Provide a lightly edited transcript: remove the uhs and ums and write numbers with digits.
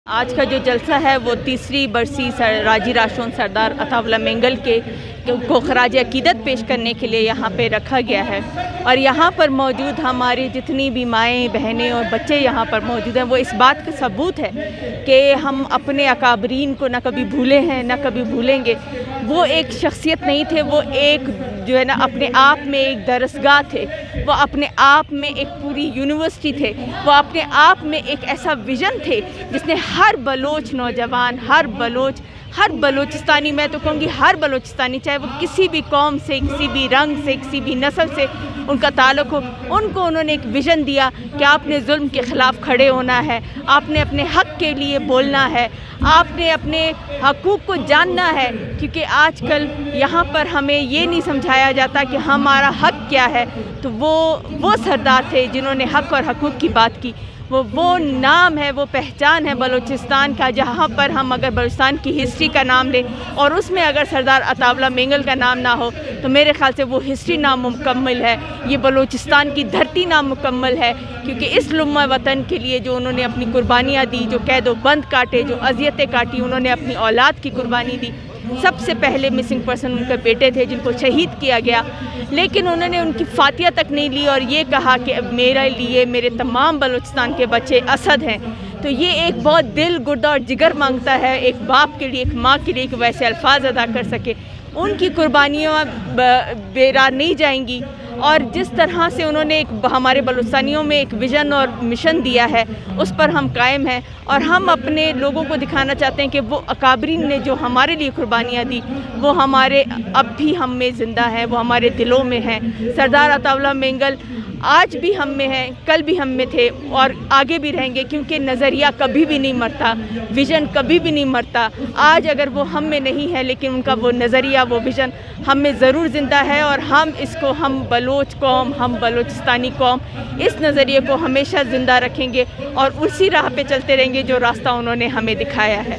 آج کا جو جلسہ ہے وہ تیسری برسی راجی راشون سردار عطا اللہ مینگل کو خراج عقیدت پیش کرنے کے لیے یہاں پہ رکھا گیا ہے، اور یہاں پر موجود ہماری جتنی بھی مائیں بہنیں اور بچے یہاں پر موجود ہیں، وہ اس بات کا ثبوت ہے کہ ہم اپنے اکابرین کو نہ کبھی بھولے ہیں نہ کبھی بھولیں گے۔ وہ ایک شخصیت نہیں تھے، وہ ایک جو ہے نا اپنے آپ میں ایک درسگاہ تھے، وہ اپنے آپ میں ایک پوری یونیورسٹی تھے، وہ اپنے آپ میں ایک ایسا ویژن تھے جس نے ہر بلوچ نوجوان، ہر بلوچستانی، میں تو کہوں گی ہر بلوچستانی، چاہے وہ کسی بھی قوم سے، کسی بھی رنگ سے، کسی بھی نسل سے ان کا تعلق ہو، ان کو انہوں نے ایک ویژن دیا کہ آپ نے ظلم کے خلاف کھڑے ہونا ہے، آپ نے اپنے حق کے لیے بولنا ہے، آپ نے اپنے حقوق کو جاننا ہے، کیونکہ آج کل یہاں پر ہمیں یہ نہیں سمجھایا جاتا کہ ہمارا حق کیا ہے۔ تو وہ سردار تھے جنہوں نے حق اور حقوق کی بات کی۔ وہ نام ہے، وہ پہچان ہے بلوچستان کا، جہاں پر ہم اگر بلوچستان کی ہسٹری کا نام لیں اور اس میں اگر سردار عطا اللہ مینگل کا نام نہ ہو تو میرے خیال سے وہ ہسٹری نامکمل ہے، یہ بلوچستان کی دھرتی نامکمل ہے، کیونکہ اس لمحہ وطن کے لیے جو انہوں نے اپنی قربانیاں دی، جو قید و بند کاٹے، جو اذیتیں کاٹی، انہوں نے اپنی اولاد کی قربانی دی۔ سب سے پہلے مسنگ پرسن ان کے بیٹے تھے جن کو شہید کیا گیا، لیکن انہوں نے ان کی فاتحہ تک نہیں لی اور یہ کہا کہ اب میرے لیے میرے تمام بلوچستان کے بچے اسد ہیں۔ تو یہ ایک بہت دل، گردہ اور جگر مانگتا ہے ایک باپ کے لیے، ایک ماں کے لیے کہ ویسے الفاظ ادا کر سکے۔ ان کی قربانیاں بیرار نہیں جائیں گی، اور جس طرح سے انہوں نے ہمارے بلوچستانیوں میں ایک ویژن اور مشن دیا ہے اس پر ہم قائم ہیں، اور ہم اپنے لوگوں کو دکھانا چاہتے ہیں کہ وہ اکابرین نے جو ہمارے لیے قربانیاں دی وہ ہمارے اب بھی ہم میں زندہ ہیں، وہ ہمارے دلوں میں ہیں۔ سردار عطا اللہ مینگل آج بھی ہم میں ہیں، کل بھی ہم میں تھے اور آگے بھی رہیں گے، کیونکہ نظریہ کبھی بھی نہیں مرتا، ویژن کبھی بھی نہیں مرتا۔ آج اگر وہ ہم میں نہیں ہے لیکن ان کا وہ نظریہ، وہ ویژن ہم میں ضرور زندہ ہے، اور ہم اس کو، ہم بلوچ قوم، ہم بلوچستانی قوم اس نظریے کو ہمیشہ زندہ رکھیں گے اور اسی راہ پہ چلتے رہیں گے جو راستہ انہوں نے ہمیں دکھایا ہے۔